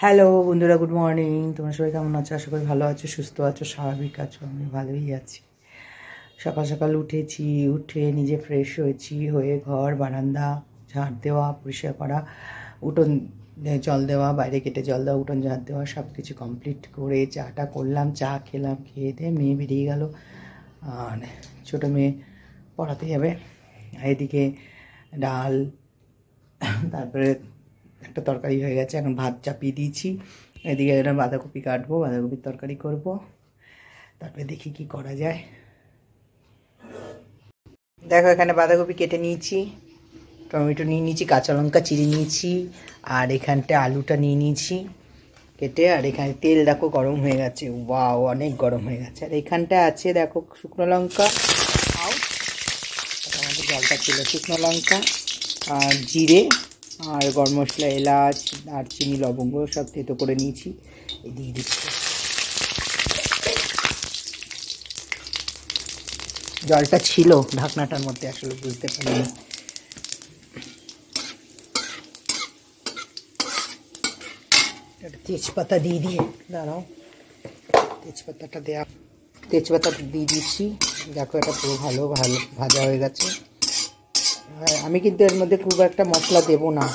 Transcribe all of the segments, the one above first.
Hello বন্ধুরা, good morning. তোমরা সবাই কেমন আছো? আশা করি ভালো আছো, সুস্থ আছো, স্বাভাবিক আছো। আমি ভালোই আছি। সকাল সকাল উঠেছি, উঠে নিজে ফ্রেশ হয়েছি, হয়ে ঘর বারান্দা ঝাড় দেওয়া, পরিষ্কার করা, উঠোন জল দেওয়া, বাইরে কেটে জল দেওয়া, উঠোন ঝাড় দেওয়া, সব কিছু কমপ্লিট করে চাটা করলাম। চা খেলাম, খেয়ে দিয়ে মেয়ে বেরিয়ে গেল। আর ছোটো মেয়ে পড়াতে যাবে। এদিকে ডাল, তারপরে একটা তরকারি হয়ে গেছে, এখন ভাত চাপিয়ে দিয়েছি। এদিকে একটা বাঁধাকপি কাটবো, বাঁধাকপির তরকারি করব। তারপরে দেখি কি করা যায়। দেখো, এখানে বাঁধাকপি কেটে নিয়েছি, টমেটো নিয়ে নিয়েছি, কাঁচা লঙ্কা চিড়ে নিয়েছি, আর এখানটা আলুটা নিয়ে নিয়েছি কেটে। আর এখানে তেল দেখো গরম হয়ে গেছে, ওয়াও অনেক গরম হয়ে গেছে। আর এখানটা আছে দেখো শুকনো লঙ্কা, আমাদের জলটা ছিল, শুকনো লঙ্কা আর জিরে আর গরম মশলা, এলাচ, দারচিনি, লবঙ্গ সব থেতো করে নিয়েছি। এই দিয়ে দিচ্ছি। জলটা ছিল ঢাকনাটার মধ্যে, আসলে বুঝতে পারিনি। তেজপাতা দিয়ে দিয়ে দাঁড়াও, তেজপাতাটা দেওয়া, তেজপাতা দিয়ে দিচ্ছি। দেখো এটা পুরো ভালো ভালো ভাজা হয়ে গেছে। আমি কিন্তু এর মধ্যে খুব একটা মশলা দেবো না,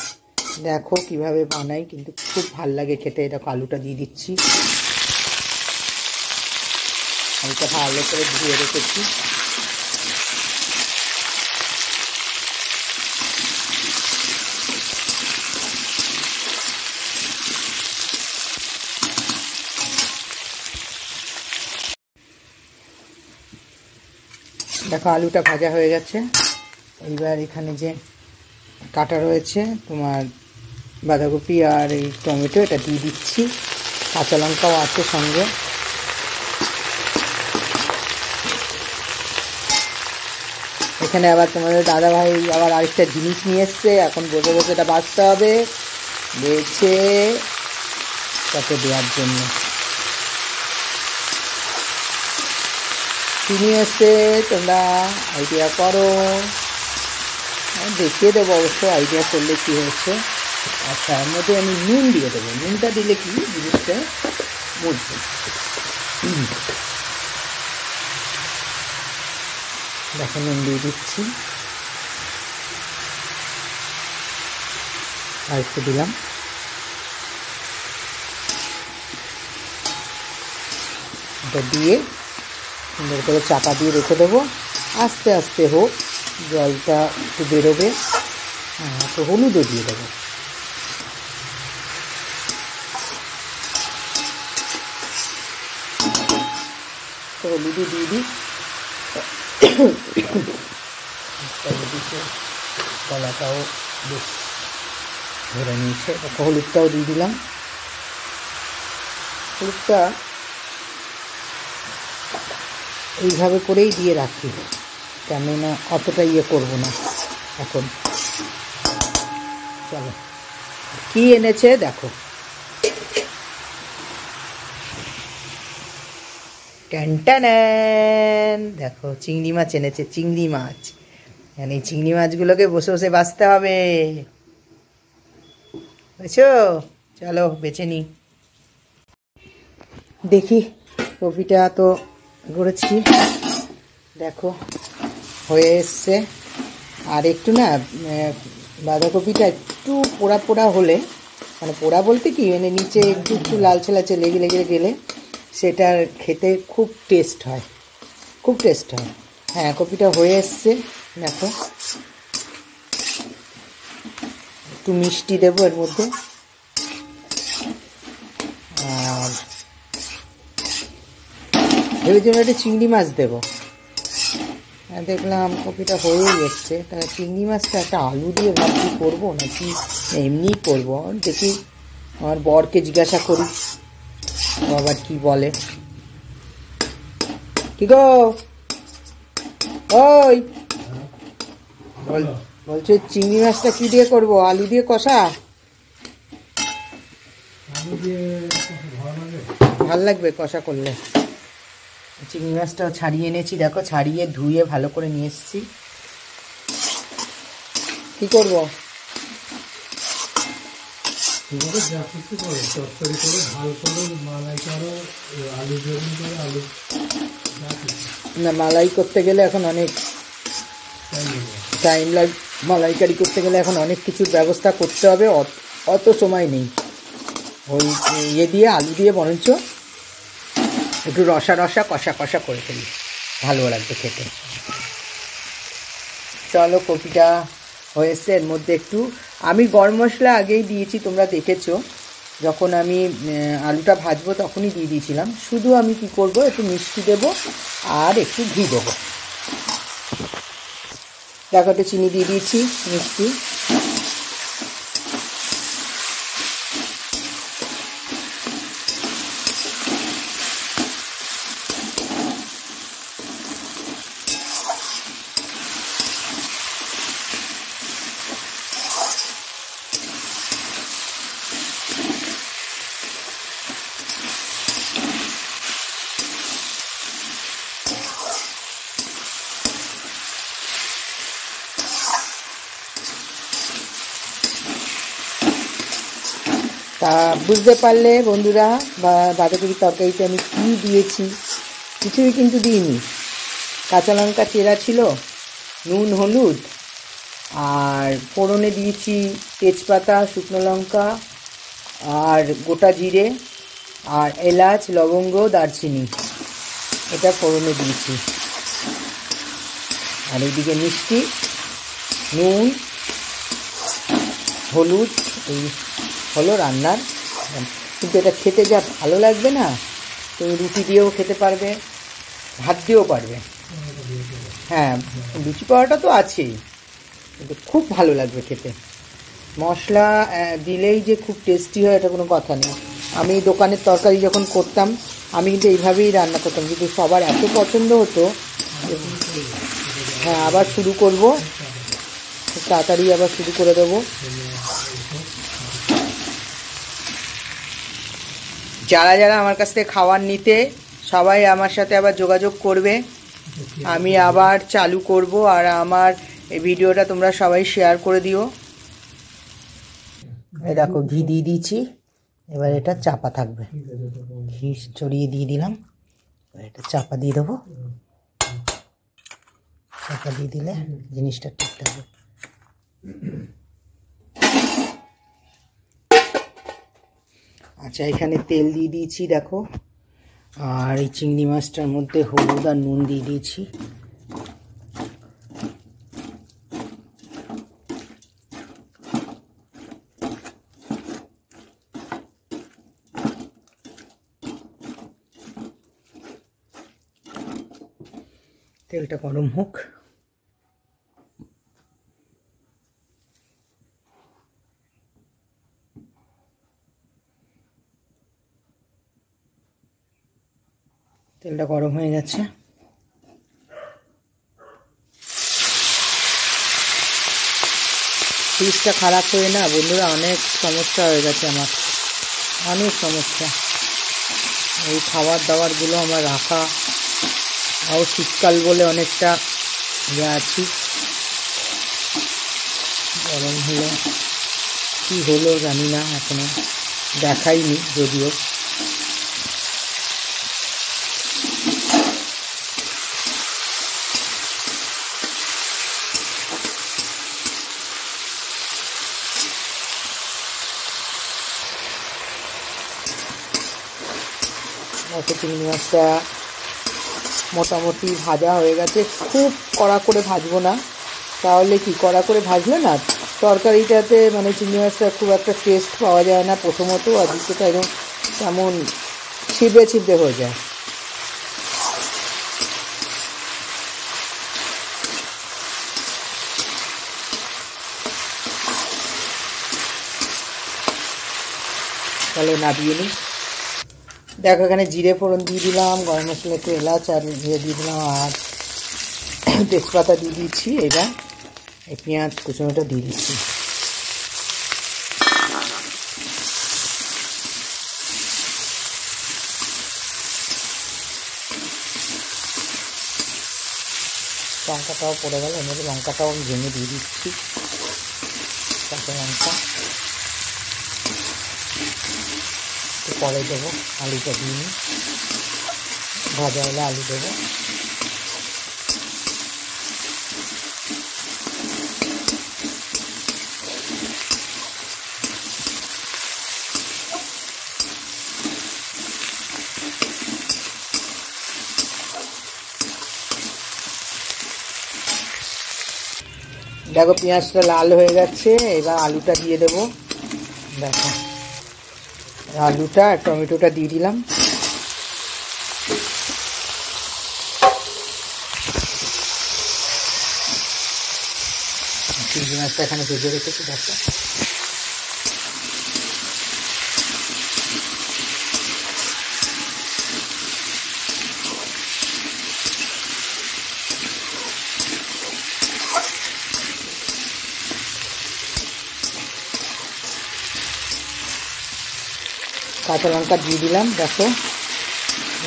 দেখো কিভাবে বানাই, কিন্তু খুব ভাল লাগে খেতে। এটা আলুটা দিয়ে দিচ্ছি, আলুটা ভালো করে ধুয়ে রেখেছি। দেখো আলুটা ভাজা হয়ে গেছে। এইবার এখানে যে কাটা রয়েছে তোমার বাঁধাকপি আর এই টমেটো, এটা দিয়ে দিচ্ছি। কাঁচা লঙ্কাও আছে সঙ্গে। এখানে আবার তোমাদের দাদাভাই আবার আরেকটা জিনিস নিয়ে এসছে, এখন বসে বসে এটা বাছতে হবে, বেছে তাকে দেওয়ার জন্য। কি নিয়ে এসছে তোমরা আইডিয়া করো, দেখিয়ে দেবো অবশ্য আইডিয়া করলে কি হয়েছে। আচ্ছা, এর মধ্যে আমি নুন দিয়ে দেবো। নুনটা দিলে কি জিনিসটা মুছবে। দেখো নুন দিয়ে দিচ্ছি, আর একটু দিলাম। এটা দিয়ে সুন্দর করে চাপা দিয়ে রেখে দেবো, আস্তে আস্তে হোক, জলটা একটু বেরোবে। তো হলুদও দিয়ে দেবো। তো হলুদও দিয়ে দিই, কলাটাও বেশ ধরে নিয়েছে। হলুদটাও দিয়ে দিলাম। হলুদটা এইভাবে করেই দিয়ে রাখি, কেননা অতটা করবো না এখন। চলো কি এনেছে দেখো। ট্যান, দেখো চিংড়ি মাছ এনেছে, চিংড়ি মাছ। এই চিংড়ি মাছগুলোকে বসে বসে বাছতে হবে, বুঝছো? চলো বেছে নিই। দেখি কপিটা তো করেছি, দেখো হয়ে এসছে। আর একটু না বাঁধাকপিটা একটু পোড়া পোড়া হলে, মানে পোড়া বলতে কি, মানে নিচে একটু একটু লালচে লালচে লেগে লেগে গেলে সেটার খেতে খুব টেস্ট হয়, খুব টেস্ট হয়। হ্যাঁ, কপিটা হয়ে এসছে। দেখো একটু মিষ্টি দেবো এর মধ্যে, আর ভেবেছিলাম একটা চিংড়ি মাছ দেবো। দেখলাম কপিটা হয়েই এসছে, তাহলে চিংড়ি মাছটা একটা আলু দিয়ে ভাবছি করবো নাকি এমনিই করবো। দেখি আমার বরকে জিজ্ঞাসা করি, আবার কি বলে। কি গো, ওই বলছে চিংড়ি মাছটা কি দিয়ে করবো? আলু দিয়ে কষা ভাল লাগবে কষা করলে। চিংড়ি মাছটাও ছাড়িয়ে এনেছি, দেখো ছাড়িয়ে ধুয়ে ভালো করে নিয়ে এসেছি। কি করবো, এবারে যা কিছু করো, তরকারি করো, ঝাল করো, মালাই করো, আলু বেগুন করো, আলু যা কিছু না, মালাই করতে গেলে এখন অনেক টাইম লাগে। মালাইকারি করতে গেলে এখন অনেক কিছুর ব্যবস্থা করতে হবে, অত সময় নেই। ওই ইয়ে দিয়ে আলু দিয়ে বরঞ্চ একটু রসা রসা কষা কষা করে ফেলি, ভালো লাগবে খেতে। চলো, কপিটা হয়েছে। এর মধ্যে একটু আমি গরম মশলা আগেই দিয়েছি, তোমরা দেখেছো। যখন আমি আলুটা ভাজবো তখনই দিয়ে দিয়েছিলাম। শুধু আমি কি করব, একটু মিষ্টি দেবো আর একটু ঘি দেবো। দেখো, একটু চিনি দিয়ে দিয়েছি, মিষ্টি। তা বুঝতে পারলে বন্ধুরা, বাঁধাকপির তরকারিতে আমি কী দিয়েছি? কিছুই কিন্তু দিইনি। কাঁচা লঙ্কা চেরা ছিল, নুন হলুদ, আর ফোড়নে দিয়েছি তেজপাতা, শুকনো লঙ্কা আর গোটা জিরে আর এলাচ, লবঙ্গ, দারচিনি, এটা ফোড়নে দিয়েছি। আর এইদিকে মিষ্টি, নুন, হলুদ, এই হলো রান্নার। কিন্তু এটা খেতে যা ভালো লাগবে না, তুমি রুটি দিয়েও খেতে পারবে, ভাত দিয়েও পারবে। হ্যাঁ, লুচি পাওয়াটা তো আছেই, কিন্তু খুব ভালো লাগবে খেতে। মশলা দিলেই যে খুব টেস্টি হয় এটা কোনো কথা নেই। আমি দোকানের তরকারি যখন করতাম আমি কিন্তু এইভাবেই রান্না করতাম, কিন্তু সবার এত পছন্দ হতো। হ্যাঁ, আবার শুরু করব, তাড়াতাড়ি আবার শুরু করে দেবো। যারা যারা আমার কাছ থেকে খাবার নিতে, সবাই আমার সাথে আবার যোগাযোগ করবে, আমি আবার চালু করব। আর আমার এই ভিডিওটা তোমরা সবাই শেয়ার করে দিও। এই দেখো, ঘি দিয়ে দিয়েছি, এবার এটা চাপা থাকবে। ঘি ছড়িয়ে দিয়ে দিলাম, এবার এটা চাপা দিয়ে দেবো। চাপা দিয়ে দিলে জিনিসটা ঠিক থাকবে। আচ্ছা, এখানে তেল দিয়ে দিয়েছি দেখো, আর এই চিংড়ি মাছটার মধ্যে হলুদ আর নুন দিয়ে দিয়েছি। তেলটা গরম হোক। তেলটা গরম হয়ে গেছে। ফ্রিজটা খারাপ হয়ে না বন্ধুরা, অনেক সমস্যা হয়ে গেছে আমার, অনেক সমস্যা। এই খাবার দাবারগুলো আমার রাখা, আর শীতকাল বলে অনেকটা ইয়ে আছি। গরম হলো কী হলো জানি না, এখনো দেখাইনি যদিও। চিংড়ি মাছটা মোটামুটি ভাজা হয়ে গেছে। খুব কড়া করে ভাজবো না, তাহলে কি কড়া করে ভাজলে না তরকারিটাতে মানে চিংড়ি মাছটা খুব একটা টেস্ট পাওয়া যায় না প্রথমত, আর দ্বিতীয়ত একদম কেমন ছিপে ছিপে হয়ে যায়। তাহলে নামিয়ে নিই। দেখো, এখানে জিরে ফোড়ন দিয়ে দিলাম, গরম মশলা, একটু এলাচ আর জিরে দিয়ে দিলাম, আর তেজপাতা দিয়ে দিচ্ছি। এবার এই পেঁয়াজ কুচনোটা দিয়ে দিচ্ছি। লঙ্কাটাও পড়ে গেল, এর মধ্যে লঙ্কাটাও আমি ভেঙে দিয়ে দিচ্ছি, কাঁচা লঙ্কা। একটু পরে দেবো, আলুটা দিয়ে নিই, ভাজা হলে আলু দেবো। দেখো পেঁয়াজটা লাল হয়ে গেছে, এবার আলুটা দিয়ে দেবো। দেখো আলুটা আর টমেটোটা দিয়ে দিলাম। চিংড়ি মাছটা এখানে ভেজে রেখেছি, দেখো কাঁচা লঙ্কা দিয়ে দিলাম। দেখো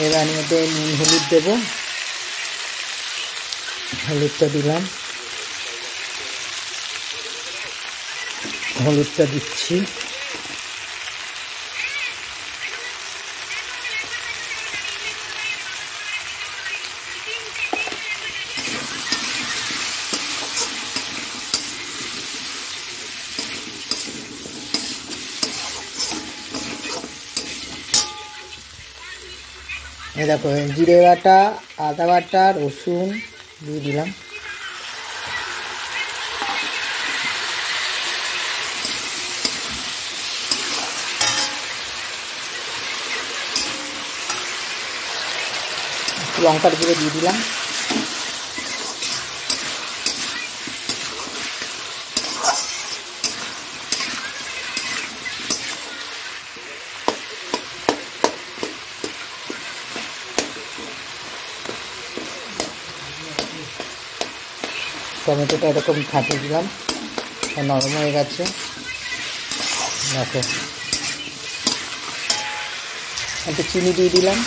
এবার মধ্যে নুন হলুদ দেবো, হলুদটা দিলাম, হলুদটা দিচ্ছি। এই দেখো জিরে বাটা, আদা বাটা, রসুন দিয়ে দিলাম। লঙ্কার গুঁড়ো দিয়ে দিলাম। টমেটোটা এরকম ফাটিয়ে দিলাম, নরম হয়ে গেছে। দেখো একটু চিনি দিয়ে দিলাম।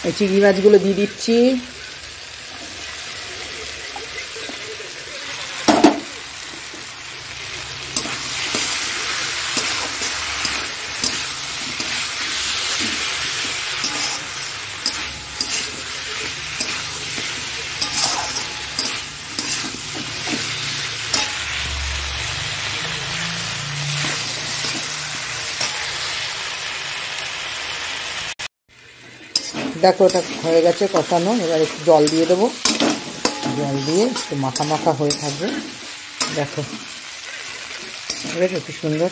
এই চিংড়ি মাছগুলো দিয়ে দিচ্ছি। দেখো ওটা হয়ে গেছে কষানো, এবার একটু জল দিয়ে দেবো। জল দিয়ে একটু মাখা মাখা হয়ে থাকবে। দেখো ঠিক আছে, কি সুন্দর।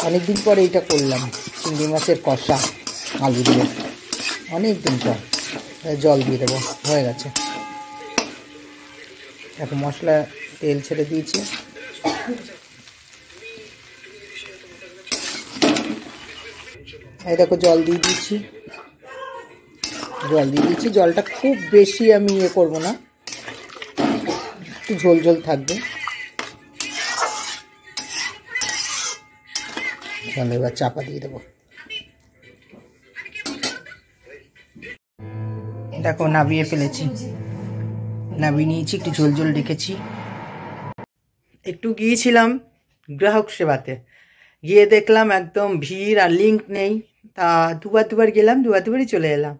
অনেকদিন পরে এইটা করলাম, চিংড়ি মাছের কষা আলু দিয়ে, অনেকদিন পর। জল দিয়ে দেবো, হয়ে গেছে। দেখো মশলা তেল ছেড়ে দিয়েছি। এই দেখো জল দিয়ে দিয়েছি, জলটা খুব বেশি আমি ইয়ে করবো না, একটু ঝোল ঝোল থাকবে। চলো এবার চাপা দিয়ে দেবো। দেখো নাবিয়ে ফেলেছি, নাবিয়ে নিয়েছি, একটু ঝোল ঝোল রেখেছি। একটু গিয়েছিলাম গ্রাহক সেবাতে, গিয়ে দেখলাম একদম ভিড় আর লিঙ্ক নেই। তা দুবার গেলাম, দুবারই চলে এলাম।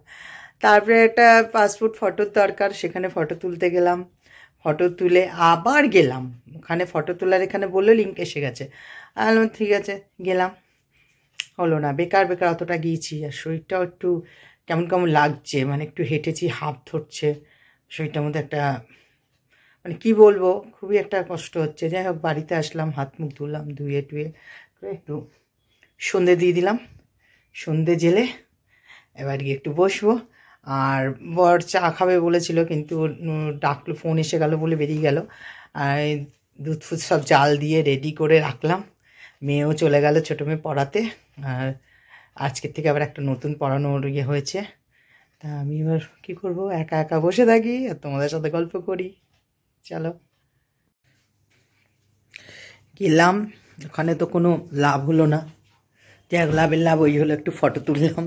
তারপরে একটা পাসপোর্ট ফটোর দরকার, সেখানে ফটো তুলতে গেলাম, ফটো তুলে আবার গেলাম ওখানে ফটো তোলার, এখানে বললো লিঙ্ক এসে গেছে। আর ঠিক আছে গেলাম, হলো না, বেকার অতটা গিয়েছি। আর শরীরটাও একটু কেমন কেমন লাগছে, মানে একটু হেঁটেছি, হাঁপ ধরছে শরীরটার মধ্যে, একটা মানে কি বলবো, খুবই একটা কষ্ট হচ্ছে। যাই হোক বাড়িতে আসলাম, হাত মুখ ধুলাম, ধুয়ে টুয়ে একটু সন্ধে দিয়ে দিলাম, সন্ধে জেলে এবার গিয়ে একটু বসবো। আর বর চা খাবে বলেছিল, কিন্তু ডাকলো, ফোন এসে গেল বলে বেরিয়ে গেল। আর দুধ ফুধ সব জাল দিয়ে রেডি করে রাখলাম। মেয়েও চলে গেল, ছোটো মেয়ে পড়াতে। আর আজকের থেকে আবার একটা নতুন পড়ানোর ইয়ে হয়েছে, তা আমি এবার কী করবো, একা একা বসে থাকি আর তোমাদের সাথে গল্প করি। চলো গেলাম, ওখানে তো কোনো লাভ হলো না, যাক লাভের লাভ ওই হলো একটু ফটো তুললাম,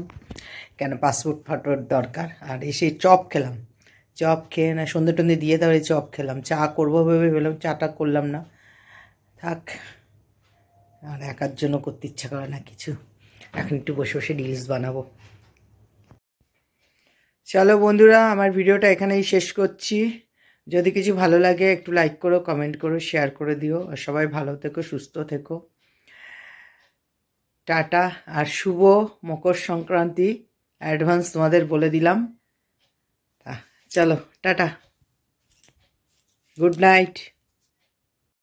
কেন পাসপোর্ট ফটোর দরকার। আর এসে চপ খেলাম, চপ খেয়ে না সন্ধ্যে টন্ধে দিয়ে তারপরে চপ খেলাম। চা করবো ভেবে ভেবেলাম, চাটা করলাম না, থাক, আর একার জন্য করতে ইচ্ছা করে না কিছু। এখন একটু বসে বসে রিলস বানাবো। চলো বন্ধুরা, আমার ভিডিওটা এখানেই শেষ করছি। যদি কিছু ভালো লাগে একটু লাইক করো, কমেন্ট করো, শেয়ার করে দিও। আর সবাই ভালো থেকো, সুস্থ থেকো। টাটা, আর শুভ মকর সংক্রান্তি অ্যাডভান্স তোমাদের বলে দিলাম। চলো টাটা, গুড নাইট।